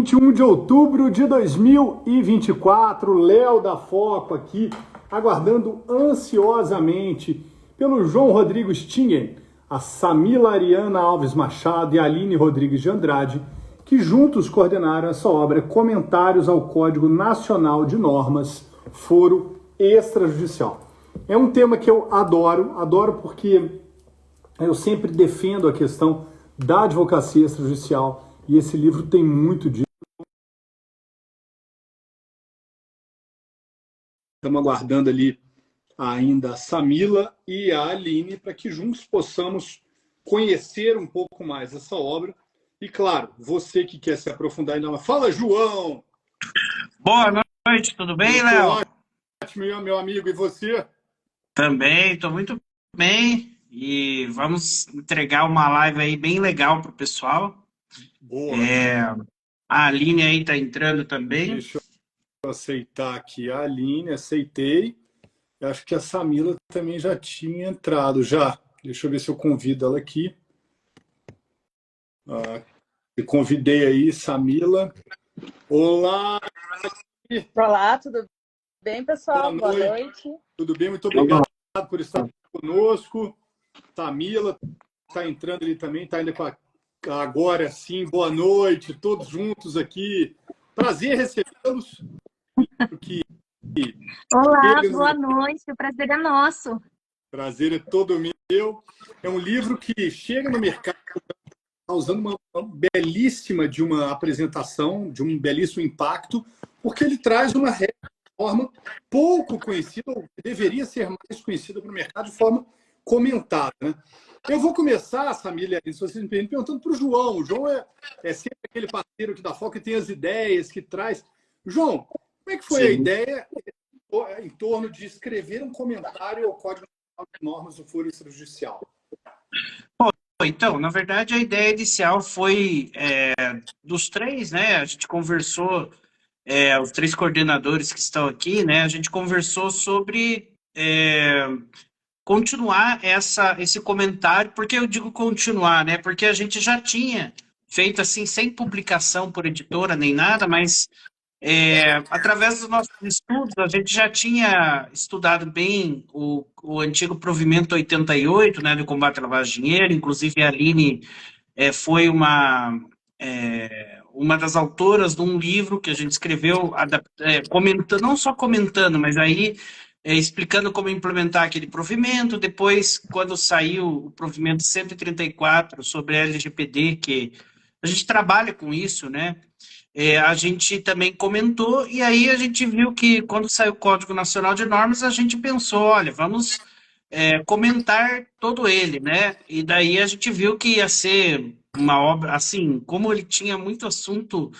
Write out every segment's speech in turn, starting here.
21 de outubro de 2024, Léo da Foco aqui, aguardando ansiosamente pelo João Rodrigo Stingen, a Samila Ariana Alves Machado e a Aline Rodrigues de Andrade, que juntos coordenaram essa obra Comentários ao Código Nacional de Normas, Foro Extrajudicial. É um tema que eu adoro porque eu sempre defendo a questão da advocacia extrajudicial e esse livro tem muito disso. Estamos aguardando ali ainda a Samila e a Aline para que juntos possamos conhecer um pouco mais essa obra. E, claro, você que quer se aprofundar ainda mais. Fala, João! Boa noite, tudo bem, Léo? Ótimo, meu amigo. E você? Também, estou muito bem. E vamos entregar uma live aí bem legal para o pessoal. Boa. A Aline aí está entrando também. Deixa eu aceitar aqui a Aline, aceitei. Eu acho que a Samila também já tinha entrado, já. Deixa eu ver se eu convido ela aqui. Eu convidei aí, Samila. Olá! Olá, tudo bem, pessoal? Boa noite. Tudo bem? Muito obrigado por estar conosco. Samila está entrando ali também, está ainda com agora sim. Boa noite, todos juntos aqui. Prazer recebê-los. Olá, boa noite, o prazer é nosso. Prazer é todo meu. É um livro que chega no mercado causando uma belíssima de uma apresentação, de um belíssimo impacto, porque ele traz uma forma pouco conhecida, ou deveria ser mais conhecida para o mercado, de forma comentada, né? Eu vou começar, Samila, se vocês me permitem, perguntando para o João. O João é sempre aquele parceiro aqui da Foco que tem as ideias, que traz. João, como é que foi a ideia em torno de escrever um comentário ao Código Nacional de Normas do Foro Extrajudicial? Então, na verdade, a ideia inicial foi dos três, né? A gente conversou, os três coordenadores que estão aqui, né? A gente conversou sobre continuar esse comentário. Por que eu digo continuar, né? Porque a gente já tinha feito assim, sem publicação por editora nem nada, mas através dos nossos estudos, a gente já tinha estudado bem o antigo provimento 88, né, do combate à lavagem de dinheiro. Inclusive, a Aline foi uma das autoras de um livro que a gente escreveu, comentando, não só comentando, mas aí explicando como implementar aquele provimento. Depois, quando saiu o provimento 134 sobre a LGPD, que a gente trabalha com isso, né? A gente também comentou, e aí a gente viu que quando saiu o Código Nacional de Normas, a gente pensou, olha, vamos comentar todo ele, né? E daí a gente viu que ia ser uma obra, assim, como ele tinha muito assunto,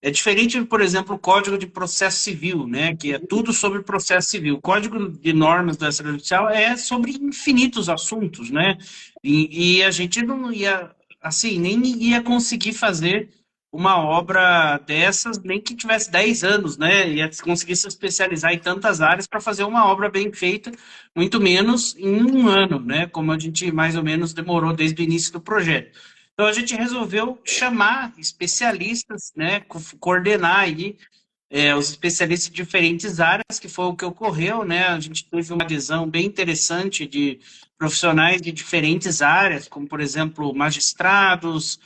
é diferente, por exemplo, o Código de Processo Civil, né? Que é tudo sobre processo civil. O Código de Normas do Extrajudicial é sobre infinitos assuntos, né? E a gente não ia, assim, nem ia conseguir fazer uma obra dessas, nem que tivesse 10 anos, né? Ia conseguir se especializar em tantas áreas para fazer uma obra bem feita, muito menos em um ano, né? Como a gente mais ou menos demorou desde o início do projeto. Então a gente resolveu chamar especialistas, né? Coordenar aí os especialistas de diferentes áreas, que foi o que ocorreu, né? A gente teve uma adesão bem interessante de profissionais de diferentes áreas, como, por exemplo, magistrados,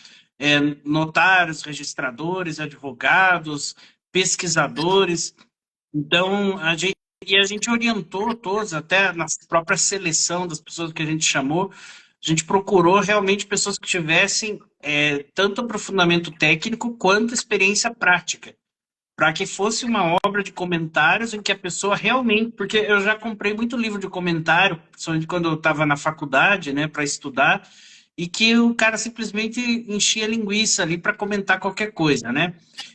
notários, registradores, advogados, pesquisadores. Então, a gente orientou todos, até na própria seleção das pessoas que a gente chamou, a gente procurou realmente pessoas que tivessem tanto aprofundamento técnico quanto experiência prática, para que fosse uma obra de comentários em que a pessoa realmente... Porque eu já comprei muito livro de comentário, principalmente quando eu estava na faculdade, né, para estudar, e que o cara simplesmente enchia linguiça ali para comentar qualquer coisa, né?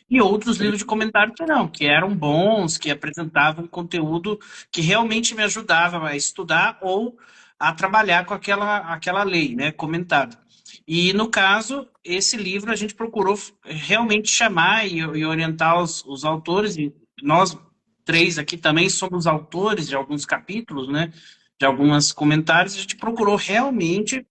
E outros livros de comentário que não, que eram bons, que apresentavam conteúdo que realmente me ajudava a estudar ou a trabalhar com aquela lei, né, comentada. E, no caso, esse livro a gente procurou realmente chamar e orientar os autores, e nós três aqui também somos autores de alguns capítulos, né, de alguns comentários. A gente procurou realmente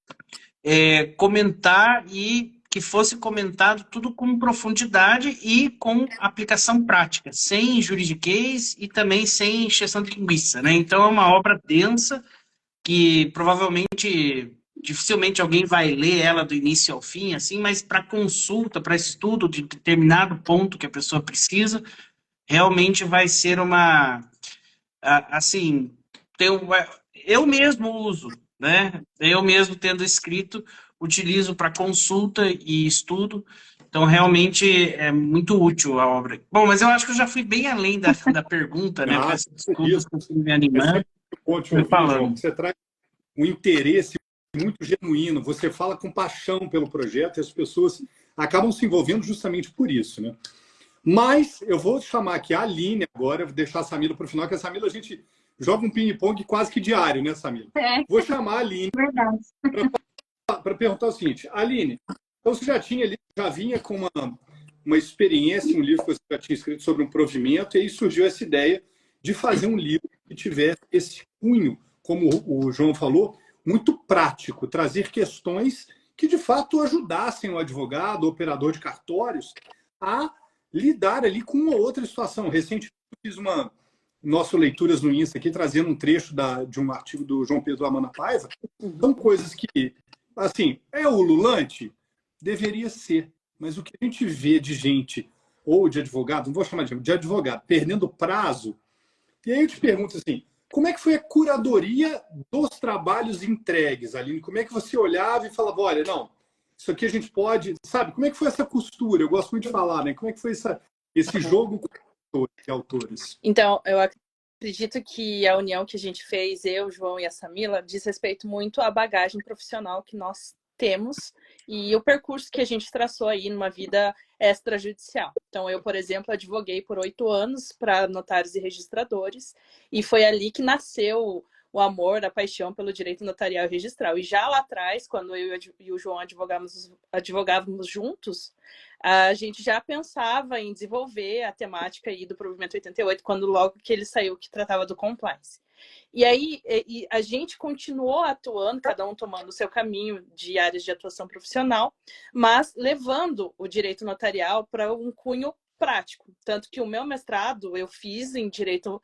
comentar e que fosse comentado tudo com profundidade e com aplicação prática, sem juridiquês e também sem encheção de linguiça, né? Então é uma obra densa que provavelmente dificilmente alguém vai ler ela do início ao fim, assim, mas para consulta, para estudo de determinado ponto que a pessoa precisa, realmente vai ser uma, assim, eu mesmo uso, né? Eu mesmo tendo escrito, utilizo para consulta e estudo, então realmente é muito útil a obra. Bom, mas eu acho que eu já fui bem além da pergunta, né? Peço desculpas por me É animando. sempre bom te Fui ouvir, João, falando. porque você traz um interesse muito genuíno, você fala com paixão pelo projeto e as pessoas acabam se envolvendo justamente por isso, né? Mas eu vou chamar aqui a Aline agora, vou deixar a Samila para o final, que a Samila a gente joga um ping-pong quase que diário, né, Samila? É, Vou chamar a Aline verdade. para perguntar o seguinte. Aline, então você já tinha ali, já vinha com uma experiência, um livro que você já tinha escrito sobre um provimento, e aí surgiu essa ideia de fazer um livro que tivesse esse cunho, como o João falou, muito prático, trazer questões que de fato ajudassem o advogado, o operador de cartórios, a lidar ali com uma outra situação. Recentemente eu fiz uma nossa leituras no Insta aqui, trazendo um trecho de um artigo do João Pedro Amana Paiva. São coisas que, assim, é ululante? Deveria ser. Mas o que a gente vê de gente, ou de advogado, não vou chamar de advogado, perdendo prazo. E aí eu te pergunto assim, como é que foi a curadoria dos trabalhos entregues, Aline? Como é que você olhava e falava, olha, não, isso aqui a gente pode... Sabe, como é que foi essa costura? Eu gosto muito de falar, né? Como é que foi esse jogo com autores? Então, eu acredito que a união que a gente fez, eu, João e a Samila, diz respeito muito à bagagem profissional que nós temos e o percurso que a gente traçou aí numa vida extrajudicial. Então, eu, por exemplo, advoguei por 8 anos para notários e registradores e foi ali que nasceu o amor, a paixão pelo direito notarial e registral. E já lá atrás, quando eu e o João advogávamos juntos, a gente já pensava em desenvolver a temática aí do provimento 88, quando logo que ele saiu, que tratava do compliance. E aí a gente continuou atuando, cada um tomando o seu caminho de áreas de atuação profissional, mas levando o direito notarial para um cunho prático. Tanto que o meu mestrado eu fiz em Direito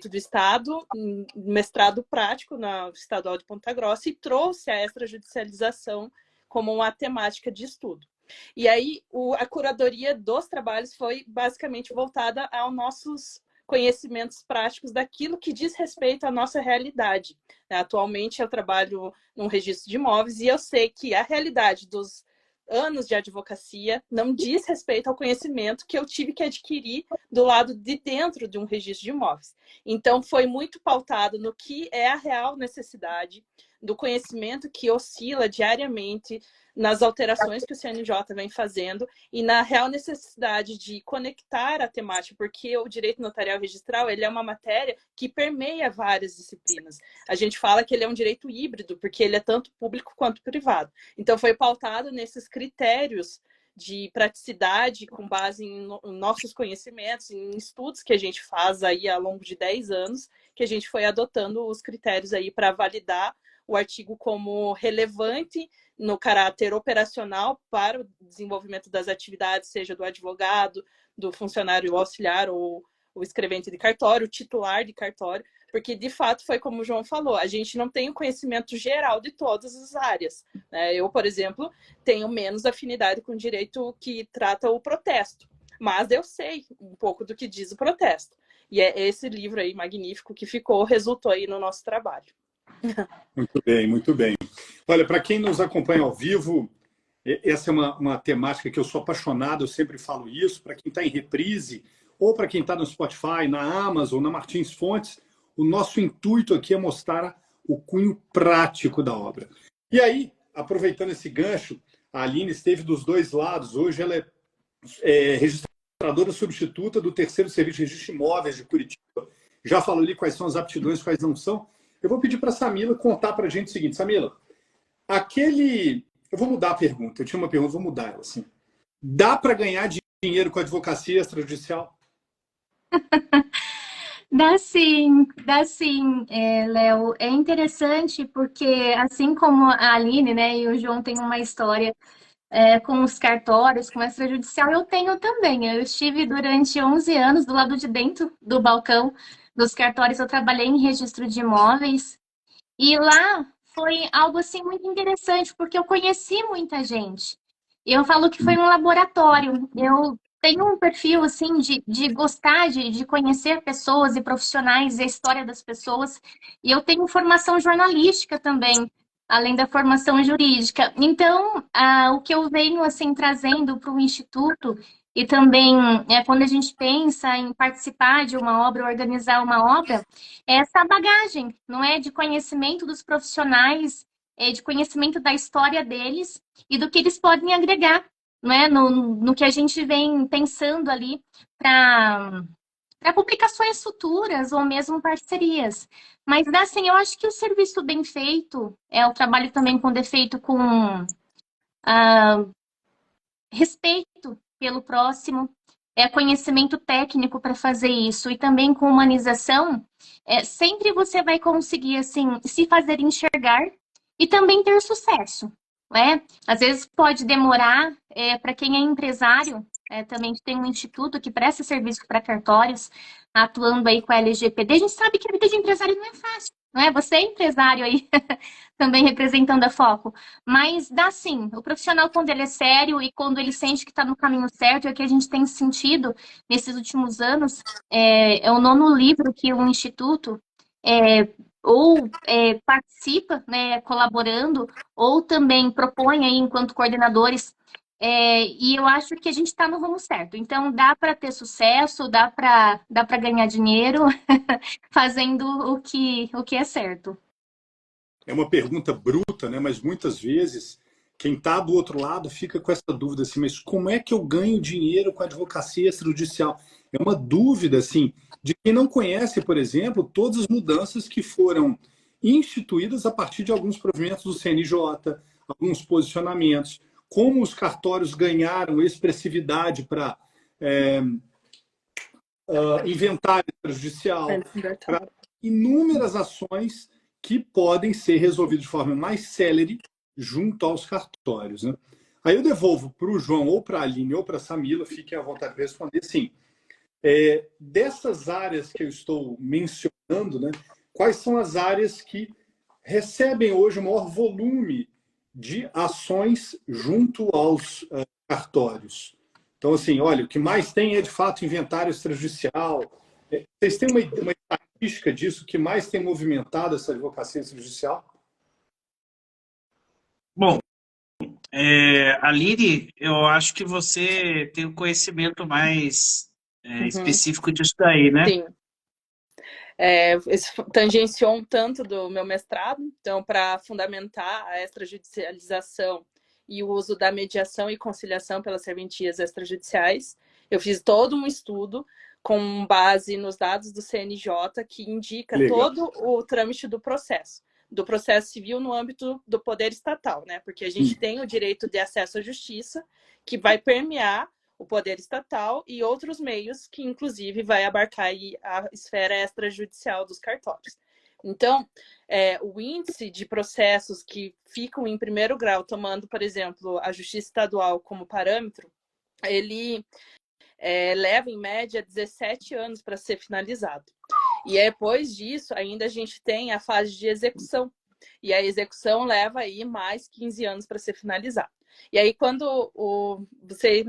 do Estado, mestrado prático na Estadual de Ponta Grossa, e trouxe a extrajudicialização como uma temática de estudo. E aí a curadoria dos trabalhos foi basicamente voltada aos nossos conhecimentos práticos daquilo que diz respeito à nossa realidade. Atualmente eu trabalho num registro de imóveis e eu sei que a realidade dos anos de advocacia não diz respeito ao conhecimento que eu tive que adquirir do lado de dentro de um registro de imóveis. Então, foi muito pautado no que é a real necessidade do conhecimento que oscila diariamente nas alterações que o CNJ vem fazendo e na real necessidade de conectar a temática, porque o direito notarial registral ele é uma matéria que permeia várias disciplinas. A gente fala que ele é um direito híbrido, porque ele é tanto público quanto privado. Então, foi pautado nesses critérios de praticidade com base em nossos conhecimentos, em estudos que a gente faz aí ao longo de 10 anos, que a gente foi adotando os critérios aí para validar o artigo como relevante no caráter operacional para o desenvolvimento das atividades, seja do advogado, do funcionário auxiliar ou o escrevente de cartório, o titular de cartório, porque, de fato, foi como o João falou, a gente não tem o conhecimento geral de todas as áreas. Né? Eu, por exemplo, tenho menos afinidade com o direito que trata o protesto, mas eu sei um pouco do que diz o protesto. E é esse livro aí magnífico que resultou aí no nosso trabalho. Muito bem, muito bem. Olha, para quem nos acompanha ao vivo, essa é uma temática que eu sou apaixonado, eu sempre falo isso. Para quem está em reprise, ou para quem está no Spotify, na Amazon, na Martins Fontes, o nosso intuito aqui é mostrar o cunho prático da obra. E aí, aproveitando esse gancho, a Aline esteve dos dois lados. Hoje ela é registradora substituta do Terceiro Serviço de Registro de Imóveis de Curitiba. Já falou ali quais são as aptidões, quais não são. Eu vou pedir para a Samila contar para a gente o seguinte. Samila, eu vou mudar a pergunta. Eu tinha uma pergunta, vou mudar ela. Assim. Dá para ganhar dinheiro com advocacia extrajudicial? Dá sim, Léo. É interessante porque, assim como a Aline, né, e o João têm uma história com os cartórios, com a extrajudicial, eu tenho também. Eu estive durante 11 anos do lado de dentro do balcão dos cartórios, eu trabalhei em registro de imóveis, e lá foi algo assim muito interessante, porque eu conheci muita gente. Eu falo que foi um laboratório. Eu tenho um perfil assim de gostar de conhecer pessoas e profissionais, e a história das pessoas. E eu tenho formação jornalística também, além da formação jurídica. Então, o que eu venho assim trazendo para o Instituto e também quando a gente pensa em participar de uma obra, organizar uma obra, é essa bagagem, não é, de conhecimento dos profissionais, de conhecimento da história deles e do que eles podem agregar, não é, no que a gente vem pensando ali para publicações futuras ou mesmo parcerias. Mas, assim, eu acho que o serviço bem feito, o trabalho também com defeito, com respeito pelo próximo, conhecimento técnico para fazer isso e também com humanização, sempre você vai conseguir, assim, se fazer enxergar e também ter sucesso, né? Às vezes pode demorar, para quem é empresário, também tem um instituto que presta serviço para cartórios, atuando aí com a LGPD. A gente sabe que a vida de empresário não é fácil, não é? Você é empresário aí, também representando a Foco, mas dá sim. O profissional, quando ele é sério e quando ele sente que está no caminho certo, é o que a gente tem sentido nesses últimos anos. É o 9º livro que o Instituto participa, né, colaborando, ou também propõe aí enquanto coordenadores, e eu acho que a gente está no rumo certo. Então, dá para ter sucesso, dá para ganhar dinheiro fazendo o que é certo. É uma pergunta bruta, né? Mas muitas vezes quem está do outro lado fica com essa dúvida assim, mas como é que eu ganho dinheiro com a advocacia extrajudicial? É uma dúvida assim de quem não conhece, por exemplo, todas as mudanças que foram instituídas a partir de alguns provimentos do CNJ, alguns posicionamentos, como os cartórios ganharam expressividade para inventário extrajudicial, para inúmeras ações que podem ser resolvidas de forma mais célere junto aos cartórios, né? Aí eu devolvo para o João, ou para a Aline, ou para a Samila, fiquem à vontade de responder. Sim, dessas áreas que eu estou mencionando, né, quais são as áreas que recebem hoje o maior volume de ações junto aos cartórios? Então, assim, olha, o que mais tem é, de fato, inventário extrajudicial. Vocês têm uma estatística disso, que mais tem movimentado essa advocacia extrajudicial? Bom, Aline, eu acho que você tem um conhecimento mais específico disso daí, né? Sim. Isso tangenciou um tanto do meu mestrado, então, para fundamentar a extrajudicialização e o uso da mediação e conciliação pelas serventias extrajudiciais, eu fiz todo um estudo com base nos dados do CNJ que indica todo o trâmite do processo civil no âmbito do poder estatal, né? Porque a gente tem o direito de acesso à justiça, que vai permear o poder estatal e outros meios que, inclusive, vai abarcar aí a esfera extrajudicial dos cartórios. Então, o índice de processos que ficam em primeiro grau, tomando, por exemplo, a Justiça Estadual como parâmetro, ele leva, em média, 17 anos para ser finalizado. E depois disso, ainda a gente tem a fase de execução. E a execução leva aí mais 15 anos para ser finalizado. E aí, quando você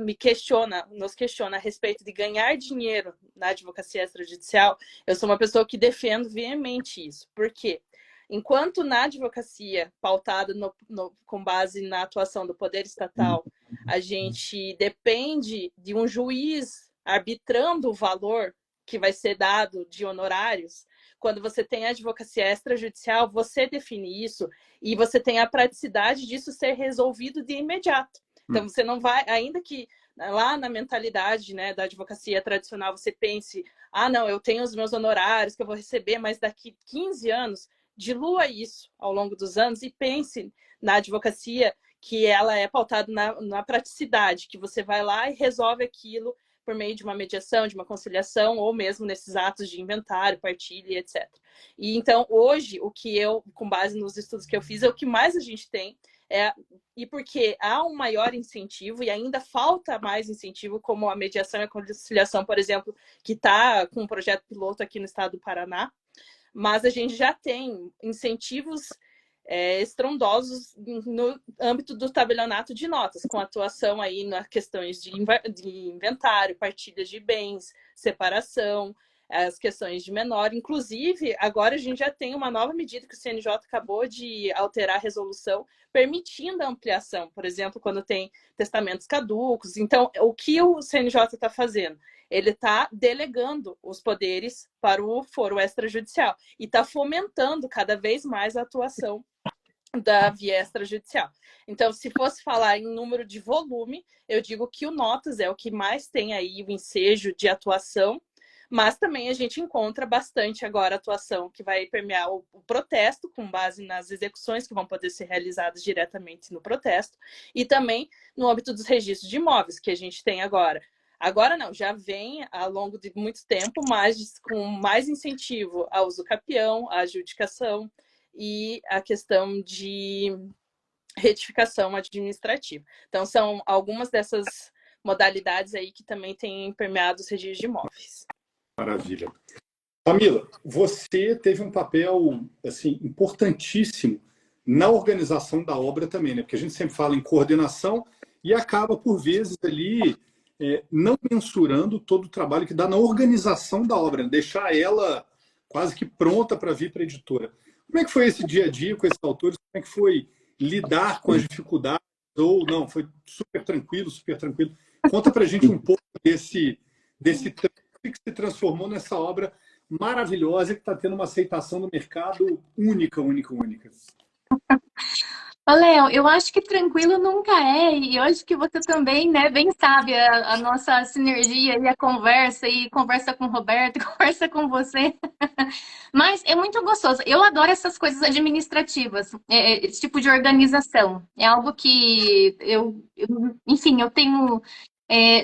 nos questiona a respeito de ganhar dinheiro na advocacia extrajudicial, eu sou uma pessoa que defendo veemente isso. Por quê? Enquanto na advocacia pautada com base na atuação do poder estatal, a gente depende de um juiz arbitrando o valor que vai ser dado de honorários. Quando você tem a advocacia extrajudicial, você define isso e você tem a praticidade disso ser resolvido de imediato. Então, você não vai, ainda que lá na mentalidade, né, da advocacia tradicional, você pense, não, eu tenho os meus honorários que eu vou receber, mas daqui 15 anos, dilua isso ao longo dos anos e pense na advocacia que ela é pautada na praticidade, que você vai lá e resolve aquilo por meio de uma mediação, de uma conciliação, ou mesmo nesses atos de inventário, partilha, etc. E então, hoje, o que eu, com base nos estudos que eu fiz, o que mais a gente tem E porque há um maior incentivo e ainda falta mais incentivo, como a mediação e a conciliação, por exemplo, que está com um projeto piloto aqui no estado do Paraná, mas a gente já tem incentivos estrondosos no âmbito do tabelionato de notas, com atuação aí nas questões de inventário, partilhas de bens, separação, as questões de menor. Inclusive, agora a gente já tem uma nova medida que o CNJ acabou de alterar a resolução, permitindo a ampliação, por exemplo, quando tem testamentos caducos. Então, o que o CNJ está fazendo? Ele está delegando os poderes para o foro extrajudicial e está fomentando cada vez mais a atuação da via extrajudicial. Então, se fosse falar em número de volume, eu digo que o Notas é o que mais tem aí o ensejo de atuação, mas também a gente encontra bastante agora atuação que vai permear o protesto, com base nas execuções que vão poder ser realizadas diretamente no protesto, e também no âmbito dos registros de imóveis que a gente tem agora. Agora não, já vem ao longo de muito tempo, mas com mais incentivo ao uso capião, à adjudicação e a questão de retificação administrativa. Então, são algumas dessas modalidades aí que também têm permeado os registros de imóveis. Maravilha. Camila, você teve um papel assim, importantíssimo na organização da obra também, né? Porque a gente sempre fala em coordenação e acaba, por vezes, ali não mensurando todo o trabalho que dá na organização da obra, né? Deixar ela quase que pronta para vir para a editora. Como é que foi esse dia a dia com esses autores? Como é que foi lidar com as dificuldades? Ou não, foi super tranquilo, super tranquilo. Conta para a gente um pouco desse que se transformou nessa obra maravilhosa que está tendo uma aceitação no mercado única. Ô, Léo, eu acho que tranquilo nunca é, e eu acho que você também, né, bem sabe a nossa sinergia e conversa com o Roberto, conversa com você. Mas é muito gostoso. Eu adoro essas coisas administrativas, esse tipo de organização. É algo que enfim, eu tenho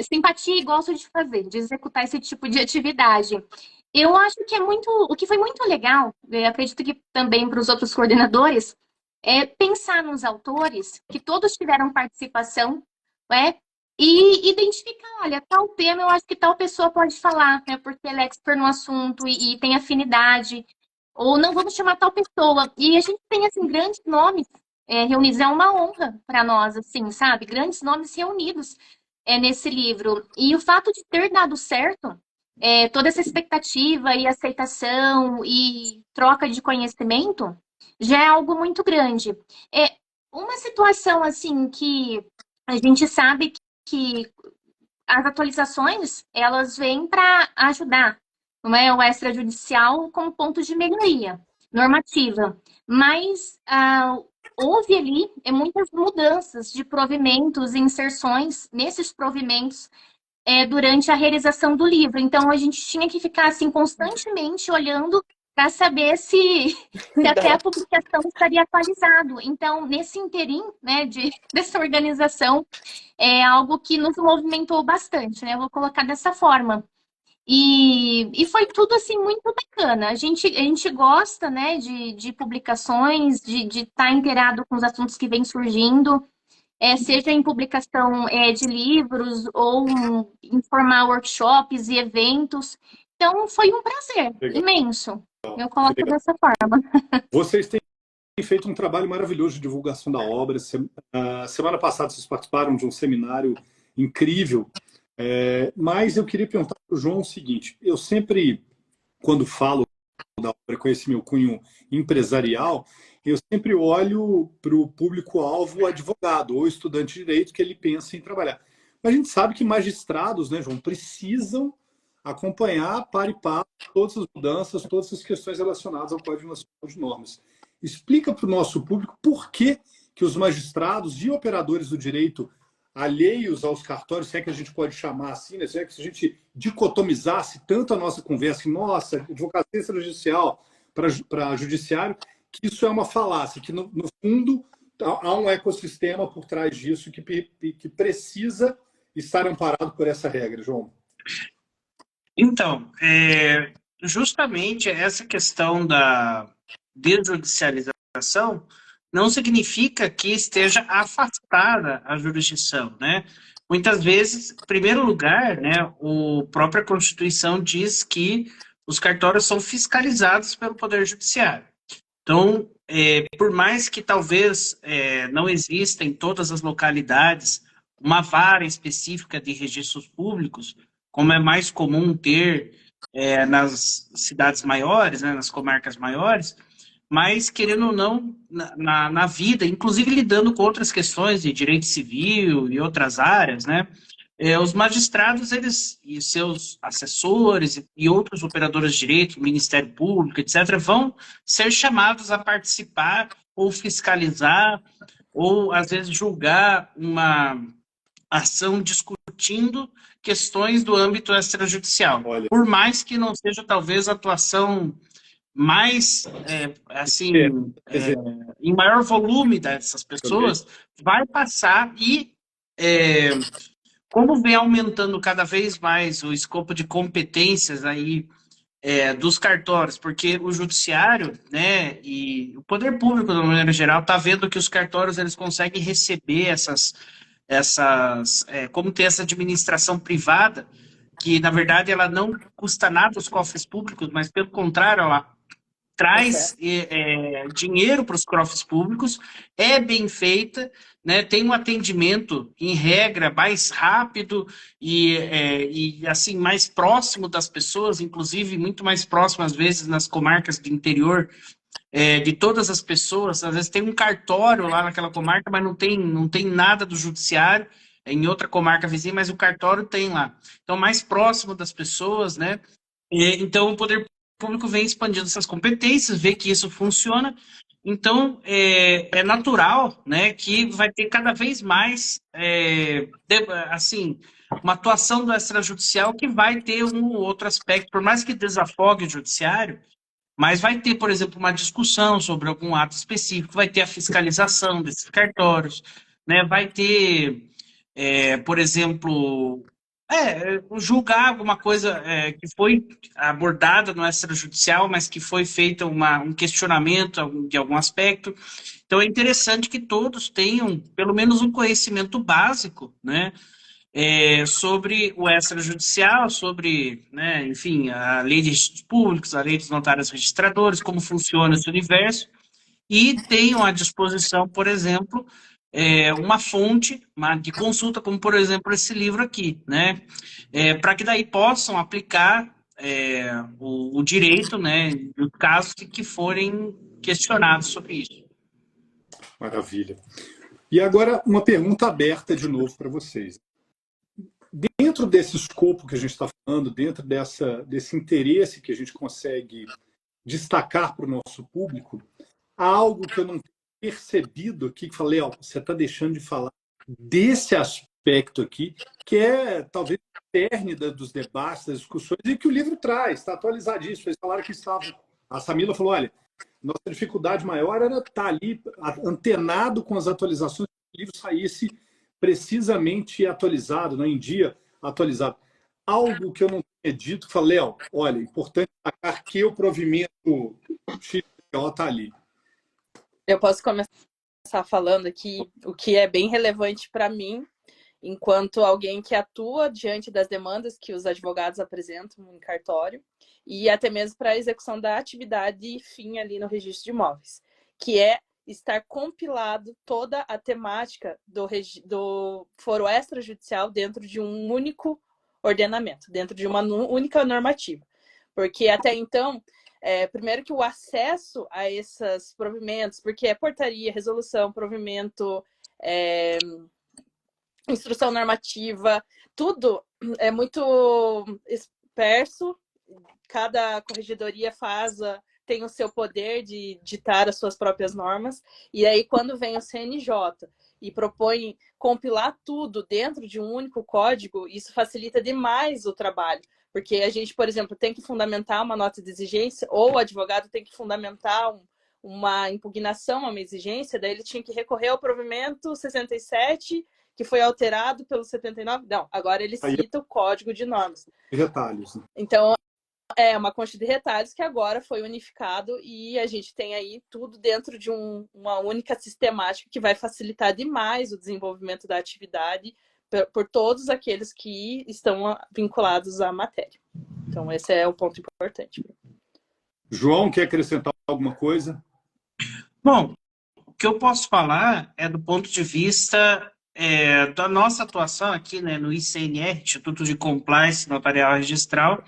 simpatia e gosto de fazer, de executar esse tipo de atividade. Eu acho que o que foi muito legal, acredito que também para os outros coordenadores, é pensar nos autores, que todos tiveram participação, né? E identificar, olha, tal tema eu acho que tal pessoa pode falar, né? Porque ela é expert no assunto e tem afinidade. Ou não vamos chamar tal pessoa. E a gente tem, assim, grandes nomes reunidos. É uma honra para nós, assim, sabe? Grandes nomes reunidos nesse livro. E o fato de ter dado certo, toda essa expectativa e aceitação e troca de conhecimento, já é algo muito grande. Uma situação, assim, que a gente sabe que as atualizações, elas vêm para ajudar, não é? O extrajudicial como ponto de melhoria normativa. Mas houve ali muitas mudanças de provimentos e inserções nesses provimentos durante a realização do livro. Então, a gente tinha que ficar assim, constantemente olhando para saber se até a publicação estaria atualizado. Então, nesse interim, né, dessa organização, é algo que nos movimentou bastante, né? Eu vou colocar dessa forma. E foi tudo assim muito bacana. A gente gosta, né, de publicações, de estar inteirado com os assuntos que vêm surgindo, seja em publicação de livros ou em formar workshops e eventos. Então, foi um prazer imenso. Eu coloco dessa forma. Vocês têm feito um trabalho maravilhoso de divulgação da obra. Semana passada vocês participaram de um seminário incrível. Mas eu queria perguntar para o João o seguinte. Eu sempre, quando falo da obra com esse meu cunho empresarial, eu sempre olho para o público-alvo advogado ou estudante de direito que ele pensa em trabalhar. Mas a gente sabe que magistrados, né, João, precisam acompanhar par e par todas as mudanças, todas as questões relacionadas ao Código Nacional de Normas. Explica para o nosso público por que os magistrados e operadores do direito alheios aos cartórios, se é que a gente pode chamar assim, né? Se é que se a gente dicotomizasse tanto a nossa conversa, nossa, advocacia extrajudicial para judiciário, que isso é uma falácia, que no fundo há um ecossistema por trás disso que precisa estar amparado por essa regra, João. Então, justamente essa questão da desjudicialização não significa que esteja afastada a jurisdição, né? Muitas vezes, em primeiro lugar, né, a própria Constituição diz que os cartórios são fiscalizados pelo Poder Judiciário. Então, por mais que talvez não exista em todas as localidades uma vara específica de registros públicos, como é mais comum ter nas cidades maiores, né, nas comarcas maiores, mas, querendo ou não, na vida, inclusive lidando com outras questões de direito civil e outras áreas, né, os magistrados, eles e seus assessores e outros operadores de direito, Ministério Público, etc., vão ser chamados a participar ou fiscalizar ou, às vezes, julgar uma ação discutindo questões do âmbito extrajudicial. Olha, Por mais que não seja, talvez, a atuação mais, assim, em maior volume dessas pessoas, vai passar e... como vem aumentando cada vez mais o escopo de competências aí dos cartórios, porque o judiciário, né, e o poder público, de uma maneira geral, está vendo que os cartórios eles conseguem receber como ter essa administração privada, que na verdade ela não custa nada aos cofres públicos, mas pelo contrário, ela traz dinheiro para os cofres públicos, é bem feita, né, tem um atendimento, em regra, mais rápido e assim, mais próximo das pessoas, inclusive muito mais próximo, às vezes, nas comarcas do interior, de todas as pessoas. Às vezes tem um cartório lá naquela comarca, mas não tem nada do judiciário, em outra comarca vizinha, mas o cartório tem lá. Então, mais próximo das pessoas, né? Então, o poder público vem expandindo essas competências, vê que isso funciona. Então, é natural, né, que vai ter cada vez mais, assim, uma atuação do extrajudicial que vai ter um ou outro aspecto, por mais que desafogue o judiciário, mas vai ter, por exemplo, uma discussão sobre algum ato específico, vai ter a fiscalização desses cartórios, né, vai ter, por exemplo, julgar alguma coisa que foi abordada no extrajudicial, mas que foi feito um questionamento de algum aspecto. Então, é interessante que todos tenham, pelo menos, um conhecimento básico, né, sobre o extrajudicial, sobre, né, enfim, a lei de registros públicos, a lei dos notários registradores, como funciona esse universo, e tenham à disposição, por exemplo, uma fonte de consulta, como, por exemplo, esse livro aqui, né? Para que daí possam aplicar o direito, né, nos casos que forem questionados sobre isso. maravilha. E agora, uma pergunta aberta de novo para vocês. Dentro desse escopo que a gente está falando, dentro desse interesse que a gente consegue destacar para o nosso público, há algo que eu não tenho percebido aqui, que falei, você está deixando de falar desse aspecto aqui, que é talvez a cerne dos debates, das discussões, e que o livro traz, está atualizadíssimo. Eles falaram que estavam... A Samila falou, olha, nossa dificuldade maior era estar ali antenado com as atualizações, que o livro saísse precisamente atualizado, né, em dia atualizado. Algo que eu não tinha dito, falei, olha, importante destacar que o provimento XPO está ali. Eu posso começar falando aqui o que é bem relevante para mim, enquanto alguém que atua diante das demandas que os advogados apresentam em cartório, e até mesmo para a execução da atividade fim ali no registro de imóveis, que é estar compilado toda a temática do foro extrajudicial dentro de um único ordenamento, dentro de uma única normativa. Porque até então, primeiro que o acesso a esses provimentos, porque é portaria, resolução, provimento, instrução normativa, tudo é muito disperso, cada corregedoria tem o seu poder de ditar as suas próprias normas, e aí quando vem o CNJ e propõe compilar tudo dentro de um único código, isso facilita demais o trabalho, porque a gente, por exemplo, tem que fundamentar uma nota de exigência, ou o advogado tem que fundamentar uma impugnação a uma exigência, daí ele tinha que recorrer ao provimento 67, que foi alterado pelo 79. Não, agora ele cita o código de normas. Detalhes. Né? Então, é uma concha de retalhos que agora foi unificado e a gente tem aí tudo dentro de uma única sistemática que vai facilitar demais o desenvolvimento da atividade por todos aqueles que estão vinculados à matéria. Então, esse é o ponto importante. João, quer acrescentar alguma coisa? Bom, o que eu posso falar é do ponto de vista da nossa atuação aqui, né, no ICNR, Instituto de Compliance Notarial Registral,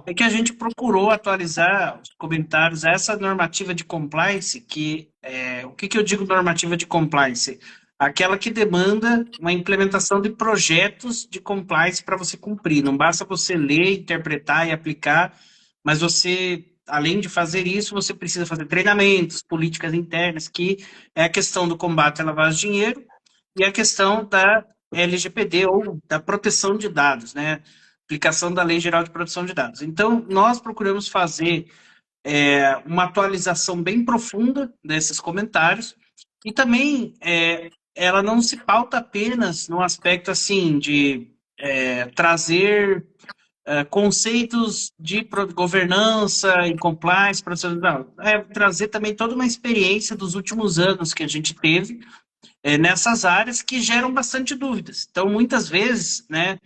é que a gente procurou atualizar os comentários a essa normativa de compliance, o que eu digo normativa de compliance? Aquela que demanda uma implementação de projetos de compliance para você cumprir. Não basta você ler, interpretar e aplicar, mas você, além de fazer isso, você precisa fazer treinamentos, políticas internas, que é a questão do combate à lavagem de dinheiro e a questão da LGPD, ou da proteção de dados, né? Aplicação da Lei Geral de Proteção de Dados. Então, nós procuramos fazer uma atualização bem profunda desses comentários e também ela não se pauta apenas no aspecto assim de trazer conceitos de governança e compliance, não, trazer também toda uma experiência dos últimos anos que a gente teve nessas áreas que geram bastante dúvidas. Então, muitas vezes, né,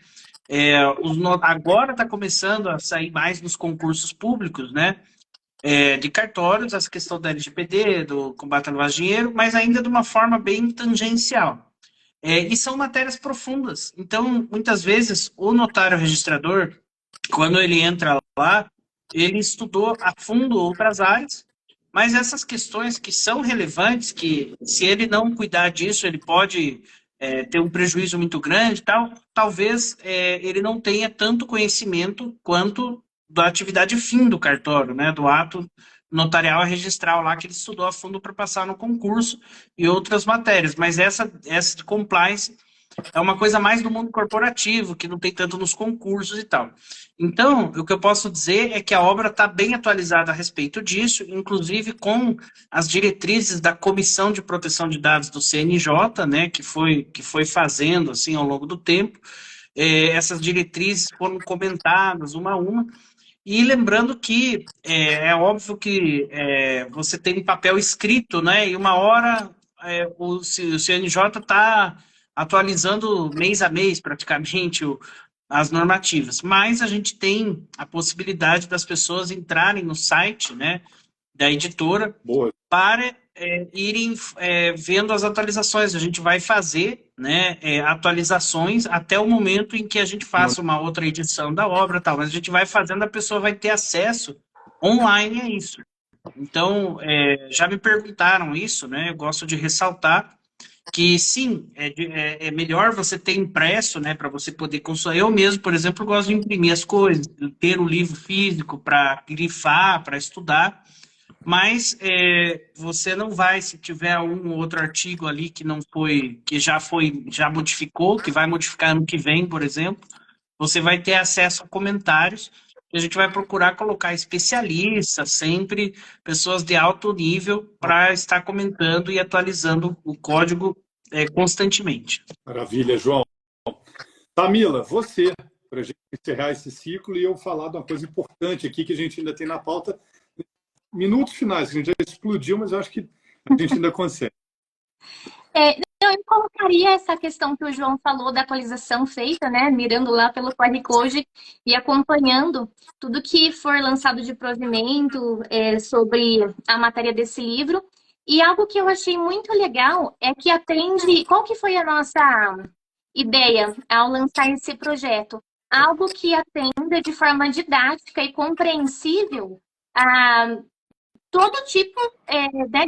agora está começando a sair mais nos concursos públicos, né, de cartórios, essa questão da LGPD, do combate à lavagem de dinheiro, mas ainda de uma forma bem tangencial. E são matérias profundas. Então, muitas vezes, o notário registrador, quando ele entra lá, ele estudou a fundo outras áreas, mas essas questões que são relevantes, que se ele não cuidar disso, ele pode ter um prejuízo muito grande, talvez ele não tenha tanto conhecimento quanto da atividade fim do cartório, né, do ato notarial registral lá que ele estudou a fundo para passar no concurso e outras matérias. Mas essa de compliance é uma coisa mais do mundo corporativo, que não tem tanto nos concursos e tal. Então, o que eu posso dizer é que a obra está bem atualizada a respeito disso, inclusive com as diretrizes da Comissão de Proteção de Dados do CNJ, né, que foi fazendo assim ao longo do tempo. Essas diretrizes foram comentadas uma a uma. E lembrando que é óbvio que você tem um papel escrito, né? E uma hora o CNJ está atualizando mês a mês, praticamente, as normativas. Mas a gente tem a possibilidade das pessoas entrarem no site, né, da editora. Boa. Para irem vendo as atualizações. A gente vai fazer, né, atualizações até o momento em que a gente faça uma outra edição da obra, tal, mas a gente vai fazendo, a pessoa vai ter acesso online a isso. Então, já me perguntaram isso, né, eu gosto de ressaltar que sim, é melhor você ter impresso, né, para você poder consultar. Eu mesmo, por exemplo, gosto de imprimir as coisas, ter o livro físico para grifar, para estudar. Mas você não vai, se tiver um ou outro artigo ali que não foi, já modificou, que vai modificar ano que vem, por exemplo, você vai ter acesso a comentários e a gente vai procurar colocar especialistas, sempre pessoas de alto nível, para estar comentando e atualizando o código constantemente. Maravilha, João. Tamila, você, para a gente encerrar esse ciclo e eu falar de uma coisa importante aqui que a gente ainda tem na pauta. Minutos finais, a gente já explodiu, mas eu acho que a gente ainda consegue. Eu colocaria essa questão que o João falou da atualização feita, né, mirando lá pelo QR Code e acompanhando tudo que for lançado de provimento sobre a matéria desse livro. E algo que eu achei muito legal é que atende... Qual que foi a nossa ideia ao lançar esse projeto? Algo que atenda de forma didática e compreensível a todo tipo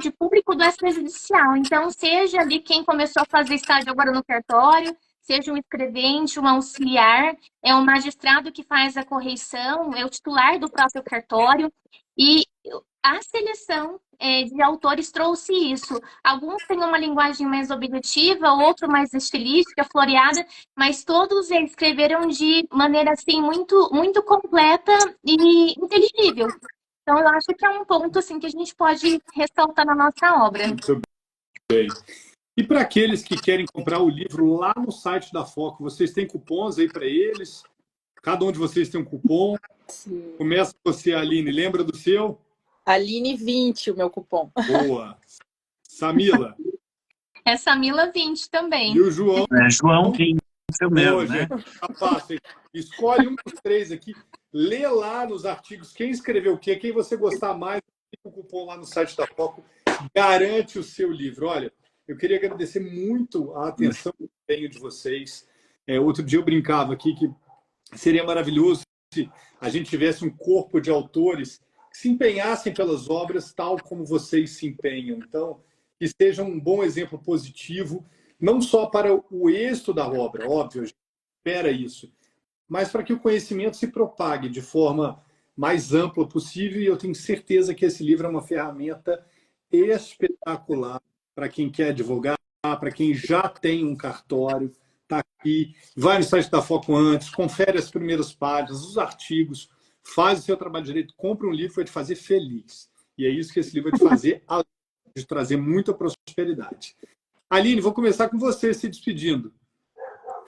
de público do extrajudicial. Então, seja ali quem começou a fazer estágio agora no cartório, seja um escrevente, um auxiliar, é um magistrado que faz a correição, é o titular do próprio cartório. E a seleção de autores trouxe isso. Alguns têm uma linguagem mais objetiva, outro mais estilística, floreada, mas todos escreveram de maneira assim, muito, muito completa e inteligível. Então, eu acho que é um ponto assim, que a gente pode ressaltar na nossa obra. Muito bem. E para aqueles que querem comprar o livro lá no site da Foco, vocês têm cupons aí para eles? Cada um de vocês tem um cupom? Sim. Começa você, Aline. Lembra do seu? Aline 20, o meu cupom. Boa. Samila. É Samila 20 também. E o João? João, quem é o meu, Hoje, né? tá fácil. Escolhe um dos três aqui. Lê lá nos artigos quem escreveu o quê, quem você gostar mais, o cupom lá no site da Foco garante o seu livro. Olha, eu queria agradecer muito a atenção que tenho de vocês. Outro dia eu brincava aqui que seria maravilhoso se a gente tivesse um corpo de autores que se empenhassem pelas obras tal como vocês se empenham. Então, que seja um bom exemplo positivo, não só para o êxito da obra, óbvio, a gente espera isso, mas para que o conhecimento se propague de forma mais ampla possível. E eu tenho certeza que esse livro é uma ferramenta espetacular para quem quer advogar, para quem já tem um cartório. Está aqui, vai no site da Foco antes, confere as primeiras páginas, os artigos, faz o seu trabalho direito, compra um livro que vai te fazer feliz. E é isso que esse livro vai te fazer, além de trazer muita prosperidade. Aline, vou começar com você se despedindo.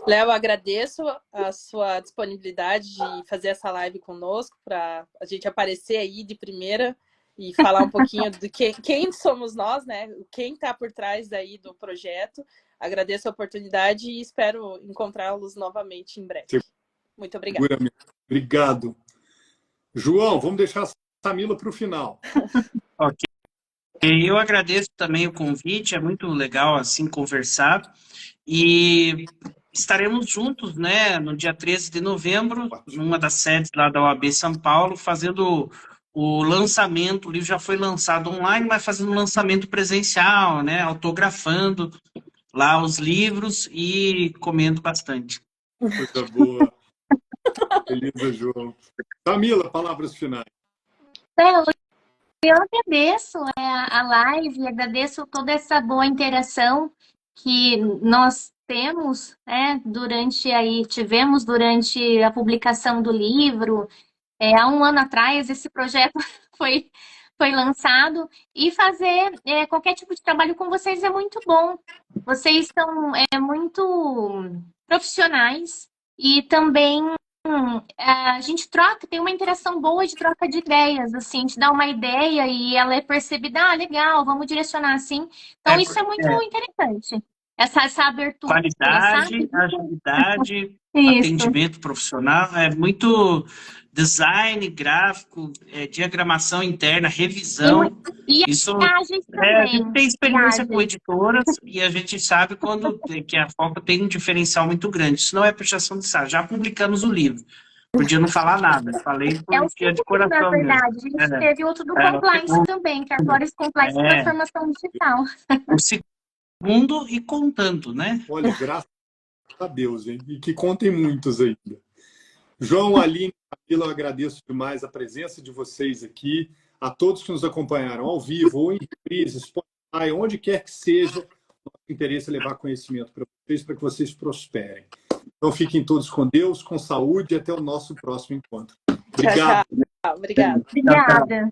Léo, agradeço a sua disponibilidade de fazer essa live conosco, para a gente aparecer aí de primeira e falar um pouquinho do quem somos nós, né? Quem está por trás aí do projeto. Agradeço a oportunidade e espero encontrá-los novamente em breve. Muito obrigada. Obrigado. João, vamos deixar a Samila para o final. Ok. Eu agradeço também o convite, é muito legal assim conversar. E estaremos juntos, né, no dia 13 de novembro, numa das sedes lá da OAB São Paulo, fazendo o lançamento. O livro já foi lançado online, mas fazendo um lançamento presencial, né, autografando lá os livros e comendo bastante. Coisa boa. Beleza, João. Samila, palavras finais. Eu agradeço a live, agradeço toda essa boa interação que nós temos, né, tivemos durante a publicação do livro. Há um ano atrás, esse projeto foi lançado, e fazer qualquer tipo de trabalho com vocês é muito bom. Vocês são muito profissionais e também a gente tem uma interação boa de troca de ideias, assim, a gente dá uma ideia e ela é percebida, legal, vamos direcionar assim. Então, isso é muito interessante. Essa abertura, qualidade, sabe? agilidade, Isso. atendimento profissional, é muito design, gráfico, diagramação interna, revisão. E isso a gente também. A gente tem experiência com editoras e a gente sabe que a Foco tem um diferencial muito grande. Isso não é puxação de saco. Já publicamos o livro. Podia não falar nada. Falei porque é de coração. Na verdade, a gente teve outro do compliance também, Cartórios Compliance e Transformação Digital. O segundo e contando, né? Olha, graças a Deus, hein? E que contem muitos ainda. João, Aline, Camila, eu agradeço demais a presença de vocês aqui, a todos que nos acompanharam ao vivo, ou em reprise, Spotify, onde quer que seja. Nosso interesse é levar conhecimento para que vocês prosperem. Então, fiquem todos com Deus, com saúde, e até o nosso próximo encontro. Obrigado. Tchau. Obrigada. Obrigada.